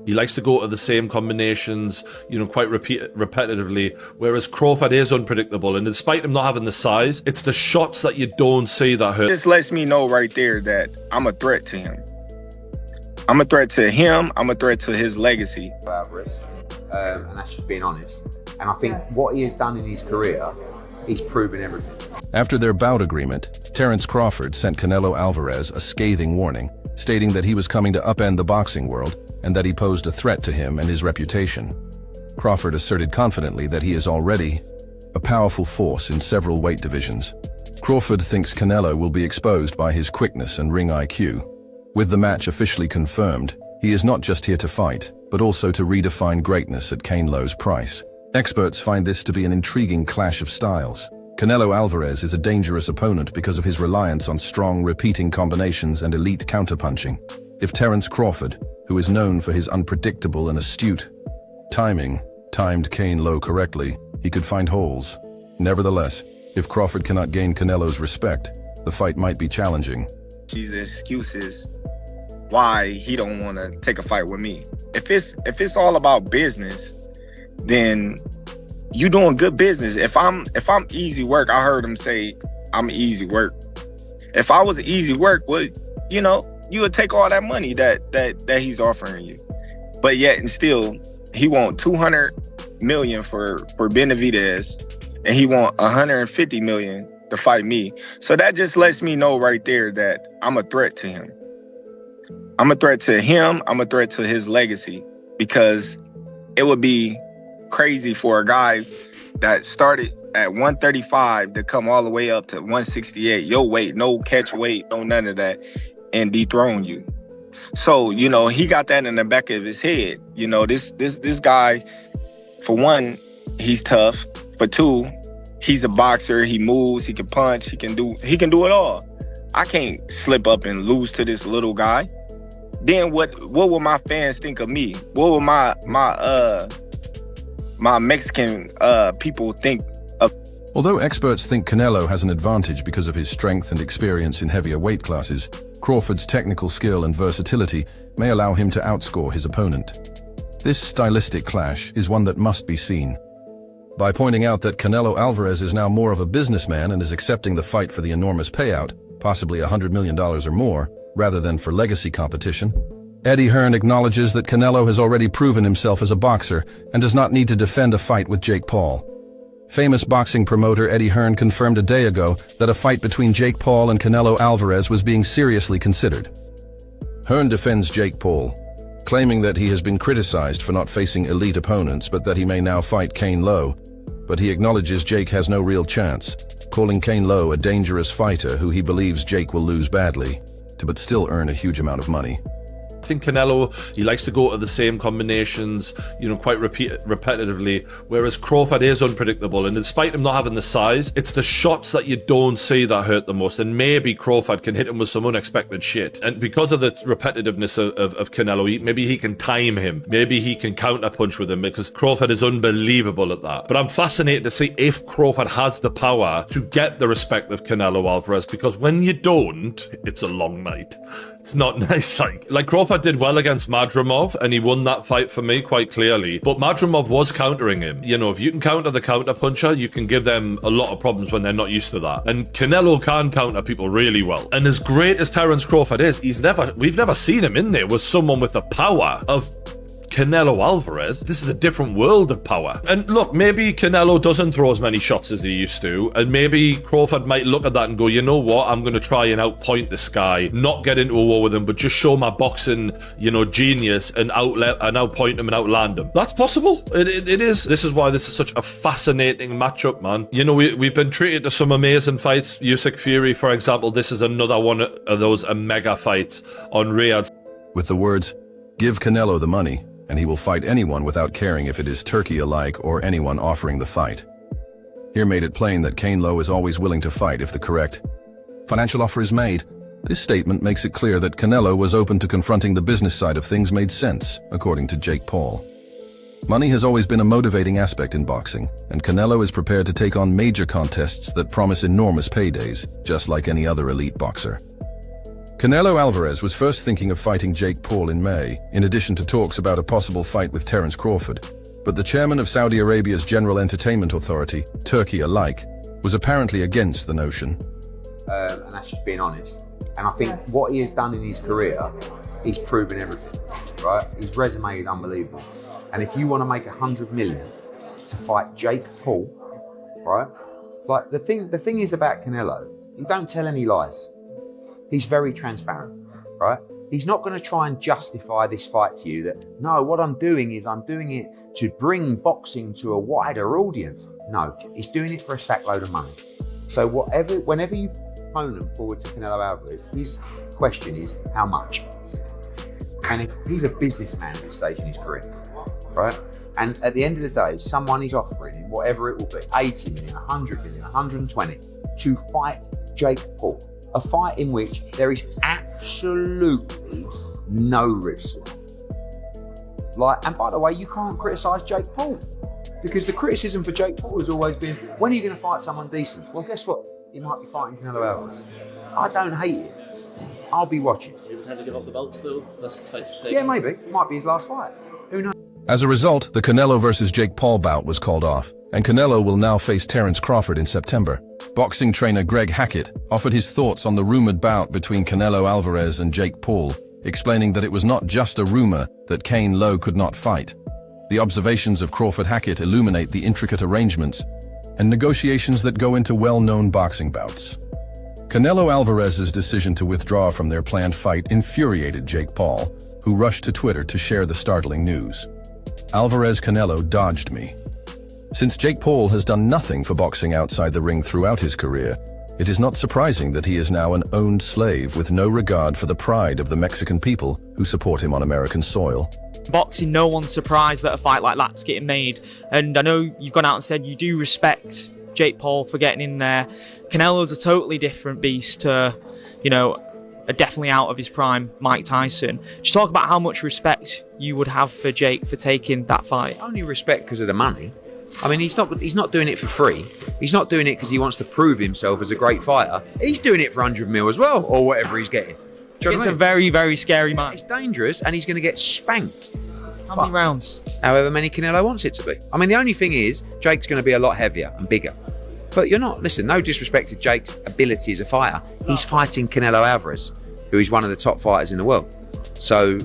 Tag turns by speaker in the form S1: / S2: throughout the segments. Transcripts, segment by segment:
S1: He likes to go to the same combinations, quite repetitively, whereas Crawford is unpredictable. And despite him not having the size, it's the shots that you don't see that hurt.
S2: This lets me know right there that I'm a threat to him. I'm a threat to him. I'm a threat to his legacy.
S3: Alvarez, and that's just being honest. And I think what he has done in his career, he's proven everything.
S4: After their bout agreement, Terence Crawford sent Canelo Alvarez a scathing warning, stating that he was coming to upend the boxing world and that he posed a threat to him and his reputation. Crawford asserted confidently that he is already a powerful force in several weight divisions. Crawford thinks Canelo will be exposed by his quickness and ring IQ. With the match officially confirmed, he is not just here to fight, but also to redefine greatness at Canelo's price. Experts find this to be an intriguing clash of styles. Canelo Alvarez is a dangerous opponent because of his reliance on strong, repeating combinations and elite counterpunching. If Terence Crawford, who is known for his unpredictable and astute timed Canelo correctly, he could find holes. Nevertheless, if Crawford cannot gain Canelo's respect, the fight might be challenging.
S2: These excuses why he don't want to take a fight with me. If it's all about business, then you doing good business. If I'm easy work, I heard him say I'm easy work. If I was easy work, well, you would take all that money that he's offering you. But yet and still, he want 200 million for Benavidez, and he want 150 million to fight me. So that just lets me know right there that I'm a threat to him. I'm a threat to him. I'm a threat to his legacy, because it would be crazy for a guy that started at 135 to come all the way up to 168, your weight, no catch weight, no none of that, and dethrone you. So, he got that in the back of his head. This guy, for one, he's tough. For two, he's a boxer. He moves, he can punch, he can do it all. I can't slip up and lose to this little guy. Then what will my fans think of me? What will my Mexican people think of?
S4: Although experts think Canelo has an advantage because of his strength and experience in heavier weight classes, Crawford's technical skill and versatility may allow him to outscore his opponent. This stylistic clash is one that must be seen. By pointing out that Canelo Alvarez is now more of a businessman and is accepting the fight for the enormous payout, possibly $100 million or more, rather than for legacy competition, Eddie Hearn acknowledges that Canelo has already proven himself as a boxer and does not need to defend a fight with Jake Paul. Famous boxing promoter Eddie Hearn confirmed a day ago that a fight between Jake Paul and Canelo Alvarez was being seriously considered. Hearn defends Jake Paul, claiming that he has been criticized for not facing elite opponents but that he may now fight Canelo, but he acknowledges Jake has no real chance, calling Canelo a dangerous fighter who he believes Jake will lose badly, but still earn a huge amount of money.
S1: I think Canelo, he likes to go to the same combinations, quite repetitively, whereas Crawford is unpredictable. And despite him not having the size, it's the shots that you don't see that hurt the most. And maybe Crawford can hit him with some unexpected shit. And because of the repetitiveness of Canelo, maybe he can time him. Maybe he can counterpunch with him, because Crawford is unbelievable at that. But I'm fascinated to see if Crawford has the power to get the respect of Canelo Alvarez, because when you don't, it's a long night. It's not nice. Like Crawford did well against Madrimov, and he won that fight for me quite clearly. But Madrimov was countering him. If you can counter the counterpuncher, you can give them a lot of problems when they're not used to that. And Canelo can counter people really well. And as great as Terence Crawford is, we've never seen him in there with someone with the power of Canelo Alvarez. This is a different world of power. And look, maybe Canelo doesn't throw as many shots as he used to, and maybe Crawford might look at that and go, you know what, I'm going to try and outpoint this guy, not get into a war with him, but just show my boxing, genius and outpoint him and outland him. That's possible. It is. This is why this is such a fascinating matchup, man. We've been treated to some amazing fights. Usyk Fury, for example, this is another one of those mega fights on Riyadh.
S4: With the words, "Give Canelo the money, and he will fight anyone without caring if it is Turkey alike or anyone offering the fight." Here made it plain that Canelo is always willing to fight if the correct financial offer is made. This statement makes it clear that Canelo was open to confronting the business side of things made sense, according to Jake Paul. Money has always been a motivating aspect in boxing, and Canelo is prepared to take on major contests that promise enormous paydays, just like any other elite boxer. Canelo Alvarez was first thinking of fighting Jake Paul in May, in addition to talks about a possible fight with Terence Crawford. But the chairman of Saudi Arabia's General Entertainment Authority, Turkey alike, was apparently against the notion.
S3: And that's just being honest. And I think what he has done in his career, he's proven everything, right? His resume is unbelievable. And if you want to make 100 million to fight Jake Paul, right? Like the thing is about Canelo, he don't tell any lies. He's very transparent, right? He's not going to try and justify this fight to you that, no, what I'm doing is I'm doing it to bring boxing to a wider audience. No, he's doing it for a sackload of money. So whenever you opponent forward to Canelo Alvarez, his question is how much? And if he's a businessman at this stage in his career, right? And at the end of the day, someone is offering him whatever it will be, 80 million, 100 million, 120, to fight Jake Paul. A fight in which there is absolutely no risk. And by the way, you can't criticise Jake Paul, because the criticism for Jake Paul has always been, when are you going to fight someone decent? Well, guess what? He might be fighting Canelo Alvarez. I don't hate it. I'll be watching.
S5: He was having to give up the belts though. That's the fight to stay.
S3: Yeah, maybe. It might be his last fight. Who knows?
S4: As a result, the Canelo versus Jake Paul bout was called off, and Canelo will now face Terence Crawford in September. Boxing trainer Greg Hackett offered his thoughts on the rumored bout between Canelo Alvarez and Jake Paul, explaining that it was not just a rumor that Kane Lowe could not fight. The observations of Crawford Hackett illuminate the intricate arrangements and negotiations that go into well-known boxing bouts. Canelo Alvarez's decision to withdraw from their planned fight infuriated Jake Paul, who rushed to Twitter to share the startling news. Alvarez-Canelo dodged me. Since Jake Paul has done nothing for boxing outside the ring throughout his career, it is not surprising that he is now an owned slave with no regard for the pride of the Mexican people who support him on American soil.
S6: Boxing, no one's surprised that a fight like that's getting made. And I know you've gone out and said you do respect Jake Paul for getting in there. Canelo's a totally different beast to, a definitely out of his prime Mike Tyson. Just talk about how much respect you would have for Jake for taking that fight.
S3: Only respect because of the money. I mean, he's not doing it for free. He's not doing it because he wants to prove himself as a great fighter. He's doing it for 100 mil as well, or whatever he's getting.
S6: It's a very, very scary match.
S3: It's dangerous, and he's going to get spanked.
S6: How many rounds?
S3: However many Canelo wants it to be. I mean, the only thing is, Jake's going to be a lot heavier and bigger. But listen, no disrespect to Jake's ability as a fighter. He's fighting Canelo Alvarez, who is one of the top fighters in the world. So,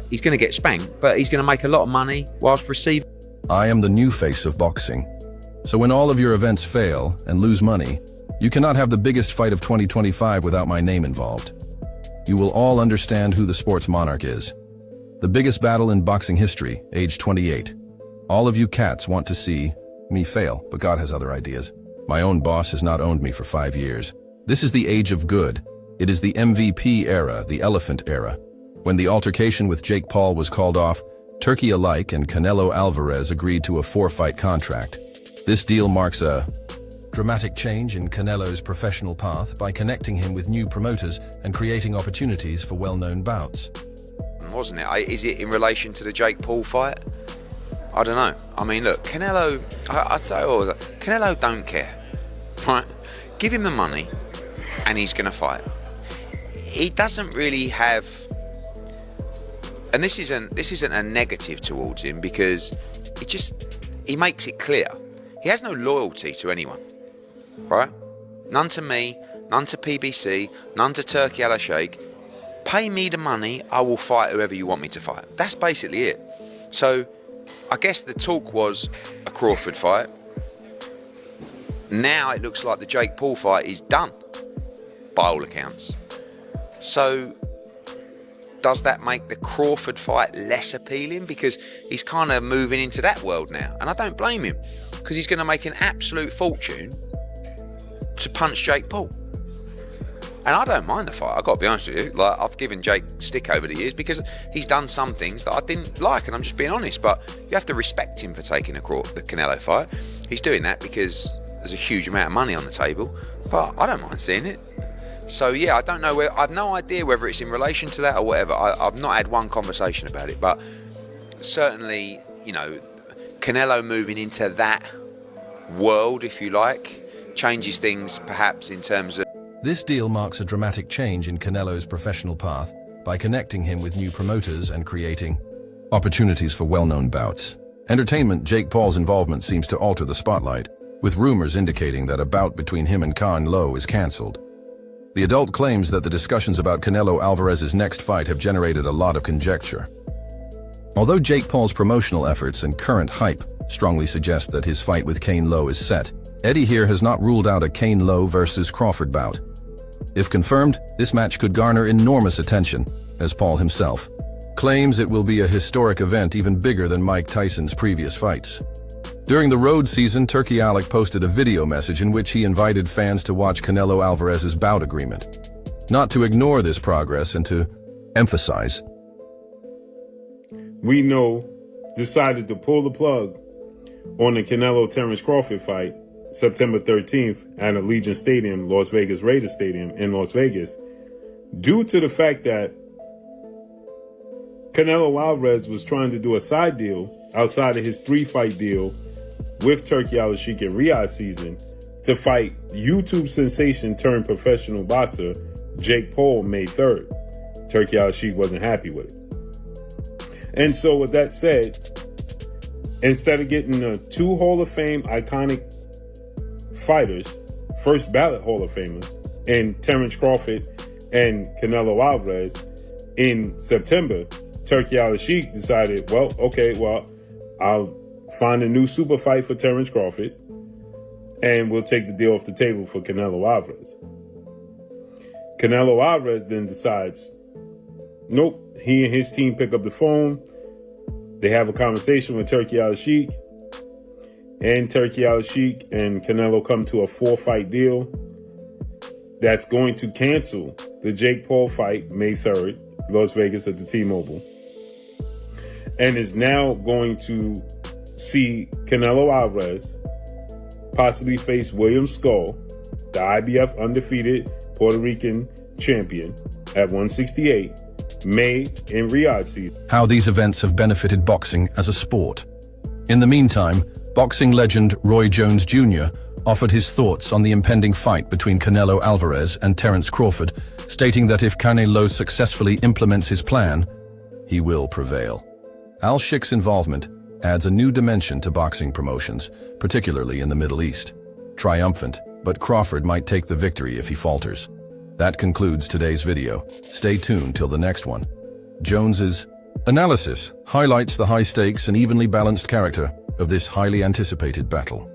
S3: he's going to get spanked, but he's going to make a lot of money whilst receiving.
S4: I am the new face of boxing. So when all of your events fail and lose money, you cannot have the biggest fight of 2025 without my name involved. You will all understand who the sports monarch is. The biggest battle in boxing history, age 28. All of you cats want to see me fail, but God has other ideas. My own boss has not owned me for 5 years. This is the age of good. It is the MVP era, the elephant era. When the altercation with Jake Paul was called off, Turkey alike and Canelo Alvarez agreed to a 4-fight contract. This deal marks a dramatic change in Canelo's professional path by connecting him with new promoters and creating opportunities for well-known bouts.
S3: Wasn't it? Is it in relation to the Jake Paul fight? I don't know. I mean, look, Canelo, I'd say Canelo don't care, right? Give him the money and he's going to fight. He doesn't really have... And this isn't a negative towards him, because he makes it clear. He has no loyalty to anyone, right? None to me, none to PBC, none to Turkey Al Sheikh. Pay me the money, I will fight whoever you want me to fight. That's basically it. So I guess the talk was a Crawford fight. Now it looks like the Jake Paul fight is done, by all accounts. So does that make the Crawford fight less appealing? Because he's kind of moving into that world now. And I don't blame him, because he's going to make an absolute fortune to punch Jake Paul. And I don't mind the fight, I've got to be honest with you. I've given Jake stick over the years because he's done some things that I didn't like, and I'm just being honest. But you have to respect him for taking the Canelo fight. He's doing that because there's a huge amount of money on the table. But I don't mind seeing it. So yeah, I don't know I've no idea whether it's in relation to that or whatever. I've not had one conversation about it, but certainly, Canelo moving into that world, if you like, changes things perhaps in terms of
S4: This deal marks a dramatic change in Canelo's professional path by connecting him with new promoters and creating opportunities for well-known bouts. Entertainment. Jake Paul's involvement seems to alter the spotlight, with rumors indicating that a bout between him and Canelo is cancelled. The adult claims that the discussions about Canelo Alvarez's next fight have generated a lot of conjecture. Although Jake Paul's promotional efforts and current hype strongly suggest that his fight with Canelo is set, Eddie here has not ruled out a Canelo versus Crawford bout. If confirmed, this match could garner enormous attention, as Paul himself claims it will be a historic event even bigger than Mike Tyson's previous fights. During the road season, Turkey Alec posted a video message in which he invited fans to watch Canelo Alvarez's bout agreement, not to ignore this progress and to emphasize.
S7: We know decided to pull the plug on the Canelo Terence Crawford fight September 13th at Allegiant Stadium, Las Vegas Raiders Stadium in Las Vegas, due to the fact that Canelo Alvarez was trying to do a side deal outside of his 3-fight deal with Turkey Al-Sheikh in Riyadh season to fight YouTube sensation turned professional boxer Jake Paul May 3rd. Turkey Al-Sheikh wasn't happy with it. And so with that said, instead of getting the 2 Hall of Fame iconic fighters, first ballot Hall of Famers, in Terence Crawford and Canelo Alvarez in September, Turkey Al-Sheikh decided, I'll find a new super fight for Terence Crawford and we'll take the deal off the table for Canelo Alvarez. Canelo Alvarez then decides, nope, he and his team pick up the phone. They have a conversation with Turkey Al-Sheikh, and Turkey Al-Sheikh and Canelo come to a 4-fight deal that's going to cancel the Jake Paul fight May 3rd, Las Vegas at the T-Mobile, and is now going to see Canelo Alvarez possibly face William Skull, the IBF undefeated Puerto Rican champion at 168, May in Riyadh season.
S4: How these events have benefited boxing as a sport. In the meantime, boxing legend Roy Jones Jr. offered his thoughts on the impending fight between Canelo Alvarez and Terence Crawford, stating that if Canelo successfully implements his plan, he will prevail. Al-Sheikh's involvement adds a new dimension to boxing promotions, particularly in the Middle East. Triumphant, but Crawford might take the victory if he falters. That concludes today's video. Stay tuned till the next one. Jones's analysis highlights the high stakes and evenly balanced character of this highly anticipated battle.